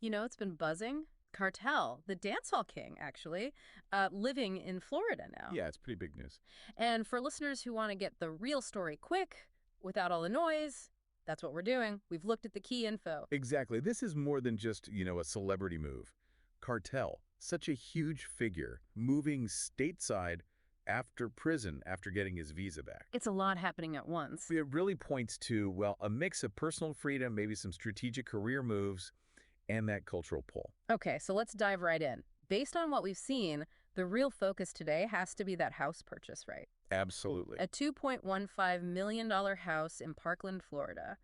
You know, it's been buzzing. Cartel, the dancehall king, actually, living in Florida now. Yeah, it's pretty big news. And for listeners who want to get the real story quick, without all the noise, that's what we're doing. We've looked at the key info. Exactly. This is more than just, a celebrity move. Cartel, such a huge figure, moving stateside after prison after getting his visa back. It's a lot happening at once. It really points to, well, a mix of personal freedom, maybe some strategic career moves, and that cultural pull. Okay, so let's dive right in. Based on what we've seen, the real focus today has to be that house purchase, right? Absolutely. A $2.15 million house in Parkland, Florida.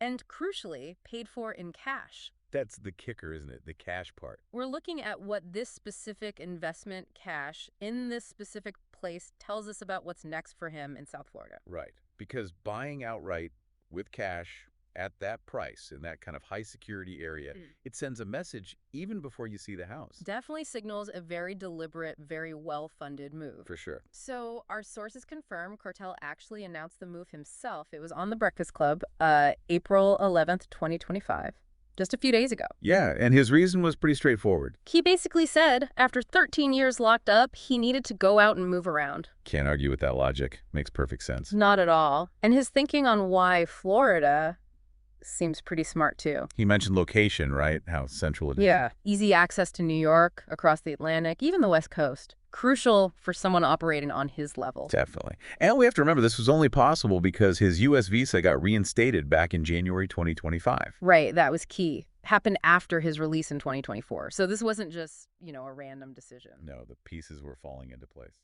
And crucially, paid for in cash. That's the kicker, isn't it? The cash part. We're looking at what this specific investment cash in this specific place tells us about what's next for him in South Florida. Right. Because buying outright with cash at that price in that kind of high security area, it sends a message even before you see the house. Definitely signals a very deliberate, very well-funded move. For sure. So our sources confirm Cartel actually announced the move himself. It was on The Breakfast Club, April 11th, 2025. Just a few days ago. Yeah, and his reason was pretty straightforward. He basically said after 13 years locked up, he needed to go out and move around. Can't argue with that logic. Makes perfect sense. Not at all. And his thinking on why Florida seems pretty smart too. He mentioned location, right? How central it is. Yeah. Easy access to New York, across the Atlantic, even the West Coast. Crucial for someone operating on his level. Definitely. And we have to remember this was only possible because his U.S. visa got reinstated back in January 2025. Right, that was key. Happened after his release in 2024. So this wasn't just, a random decision. No, the pieces were falling into place.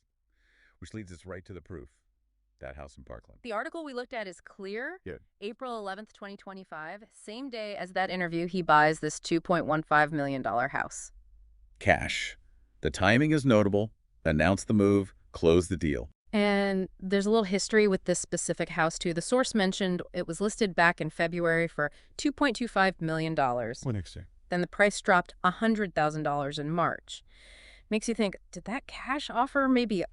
Which leads us right to the proof. That house in Parkland. The article we looked at is clear. Yeah. April 11th, 2025. Same day as that interview, he buys this $2.15 million house. Cash. The timing is notable. Announce the move. Close the deal. And there's a little history with this specific house, too. The source mentioned it was listed back in February for $2.25 million. What next year? Then the price dropped $100,000 in March. Makes you think, did that cash offer maybe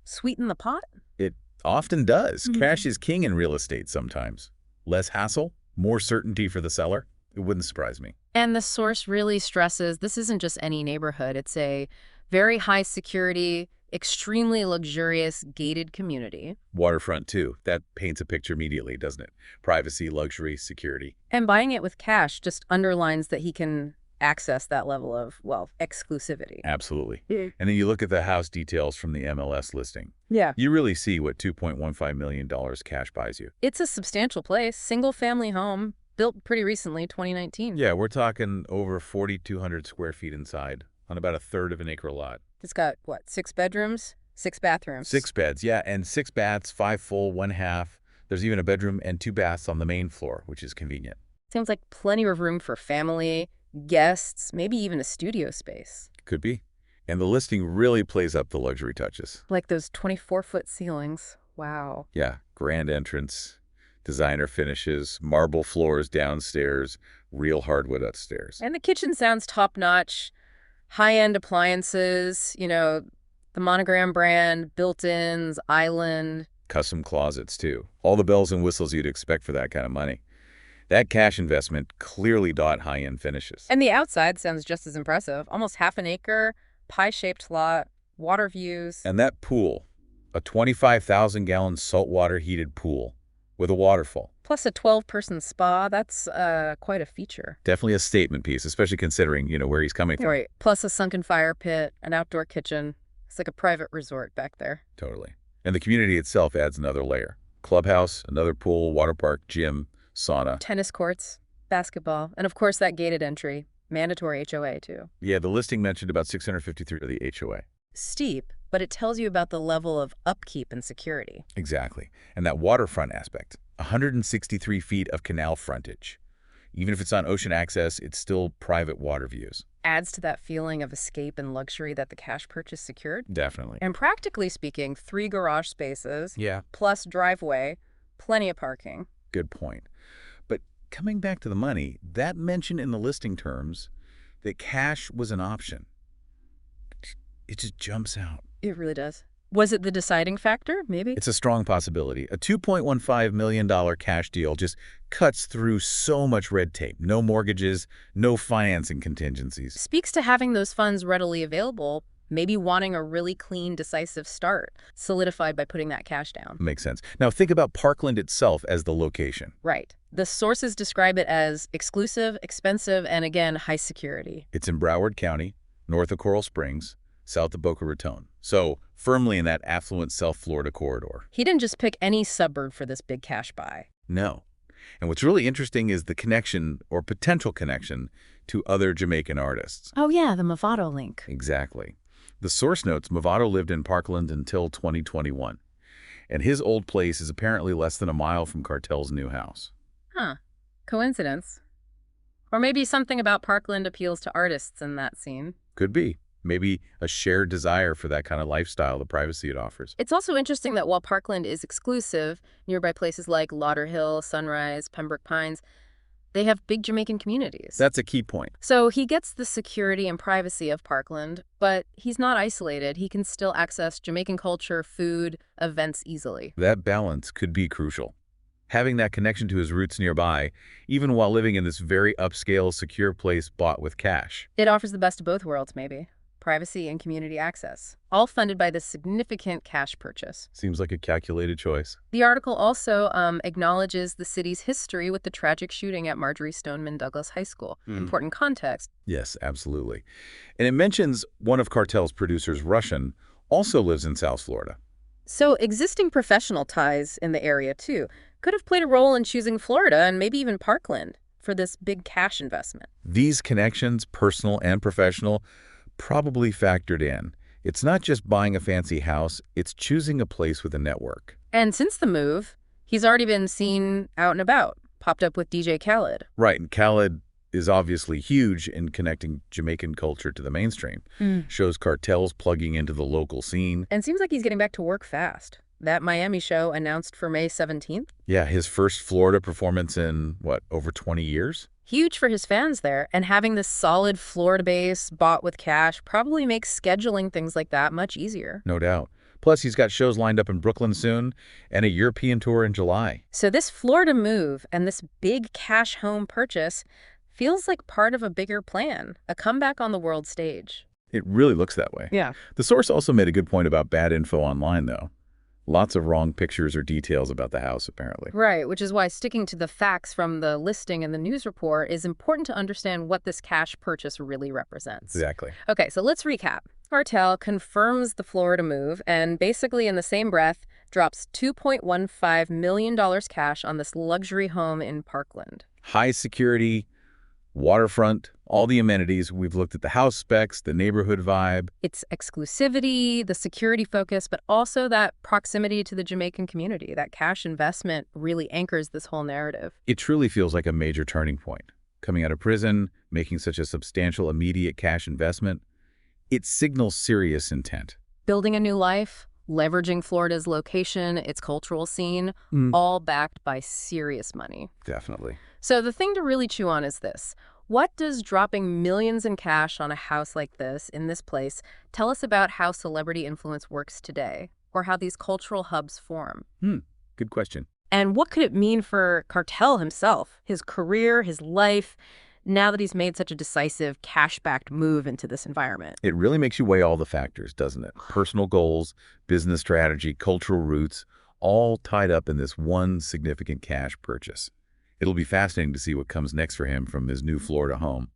sweeten the pot? It often does. Cash is king in real estate sometimes. Less hassle, more certainty for the seller. It wouldn't surprise me. And the source really stresses this isn't just any neighborhood. It's a very high security, extremely luxurious gated community. Waterfront, too. That paints a picture immediately, doesn't it? Privacy, luxury, security. And buying it with cash just underlines that he can access that level of, exclusivity. Absolutely. Yeah. And then you look at the house details from the MLS listing. Yeah. You really see what $2.15 million cash buys you. It's a substantial place, single-family home, built pretty recently, 2019. Yeah, we're talking over 4,200 square feet inside on about a third of an acre lot. It's got, 6 bedrooms, 6 bathrooms? 6 beds, yeah, and 6 baths, 5 full, 1 half. There's even a bedroom and 2 baths on the main floor, which is convenient. Seems like plenty of room for family, guests, maybe even a studio space. Could be. And the listing really plays up the luxury touches. Like those 24-foot ceilings. Wow. Yeah, grand entrance, designer finishes, marble floors downstairs, real hardwood upstairs. And the kitchen sounds top-notch. High-end appliances, the Monogram brand, built-ins, island. Custom closets, too. All the bells and whistles you'd expect for that kind of money. That cash investment clearly high-end finishes. And the outside sounds just as impressive. Almost half an acre, pie-shaped lot, water views. And that pool, a 25,000-gallon saltwater heated pool with a waterfall. Plus a 12-person spa. That's quite a feature. Definitely a statement piece, especially considering, where he's coming from. Right. Plus a sunken fire pit, an outdoor kitchen. It's like a private resort back there. Totally. And the community itself adds another layer. Clubhouse, another pool, water park, gym, sauna. Tennis courts, basketball, and of course that gated entry. Mandatory HOA, too. Yeah, the listing mentioned about 653 of the HOA. Steep, but it tells you about the level of upkeep and security. Exactly. And that waterfront aspect, 163 feet of canal frontage. Even if it's on ocean access, it's still private water views. Adds to that feeling of escape and luxury that the cash purchase secured. Definitely. And practically speaking, 3 garage spaces, Yeah. plus driveway, plenty of parking. Good point. But coming back to the money, that mention in the listing terms that cash was an option, it just jumps out. It really does. Was it the deciding factor, maybe? It's a strong possibility. A $2.15 million cash deal just cuts through so much red tape. No mortgages, no financing contingencies. Speaks to having those funds readily available, maybe wanting a really clean, decisive start, solidified by putting that cash down. Makes sense. Now think about Parkland itself as the location. Right. The sources describe it as exclusive, expensive, and again, high security. It's in Broward County, north of Coral Springs, south of Boca Raton. So firmly in that affluent South Florida corridor. He didn't just pick any suburb for this big cash buy. No. And what's really interesting is the connection, or potential connection, to other Jamaican artists. Oh yeah, the Movado link. Exactly. The source notes Movado lived in Parkland until 2021. And his old place is apparently less than a mile from Kartel's new house. Huh. Coincidence? Or maybe something about Parkland appeals to artists in that scene. Could be. Maybe a shared desire for that kind of lifestyle, the privacy it offers. It's also interesting that while Parkland is exclusive, nearby places like Lauderhill, Sunrise, Pembroke Pines, they have big Jamaican communities. That's a key point. So he gets the security and privacy of Parkland, but he's not isolated. He can still access Jamaican culture, food, events easily. That balance could be crucial. Having that connection to his roots nearby, even while living in this very upscale, secure place bought with cash. It offers the best of both worlds, maybe. Privacy and community access, all funded by this significant cash purchase. Seems like a calculated choice. The article also acknowledges the city's history with the tragic shooting at Marjorie Stoneman Douglas High School. Important context. Yes, absolutely. And it mentions one of Kartel's producers, Russian, also lives in South Florida. So existing professional ties in the area, too, could have played a role in choosing Florida and maybe even Parkland for this big cash investment. These connections, personal and professional, probably factored in. It's not just buying a fancy house, it's choosing a place with a network. And since the move, he's already been seen out and about, popped up with DJ Khaled. Right, and Khaled is obviously huge in connecting Jamaican culture to the mainstream. Shows Kartel's plugging into the local scene. And seems like he's getting back to work fast. That Miami show announced for May 17th. Yeah, his first Florida performance in, what, over 20 years? Huge for his fans there, and having this solid Florida base bought with cash probably makes scheduling things like that much easier. No doubt. Plus, he's got shows lined up in Brooklyn soon and a European tour in July. So this Florida move and this big cash home purchase feels like part of a bigger plan, a comeback on the world stage. It really looks that way. Yeah. The source also made a good point about bad info online, though. Lots of wrong pictures or details about the house, apparently. Right, which is why sticking to the facts from the listing and the news report is important to understand what this cash purchase really represents. Exactly. Okay, so let's recap. Kartel confirms the Florida move and basically in the same breath drops $2.15 million cash on this luxury home in Parkland. High security, waterfront, all the amenities. We've looked at the house specs, the neighborhood vibe. It's exclusivity, the security focus, but also that proximity to the Jamaican community. That cash investment really anchors this whole narrative. It truly feels like a major turning point. Coming out of prison, making such a substantial immediate cash investment, it signals serious intent. Building a new life, leveraging Florida's location, its cultural scene, all backed by serious money. Definitely. So the thing to really chew on is this. What does dropping millions in cash on a house like this, in this place, tell us about how celebrity influence works today, or how these cultural hubs form? Good question. And what could it mean for Kartel himself, his career, his life, now that he's made such a decisive cash-backed move into this environment? It really makes you weigh all the factors, doesn't it? Personal goals, business strategy, cultural roots, all tied up in this one significant cash purchase. It'll be fascinating to see what comes next for him from his new Florida home.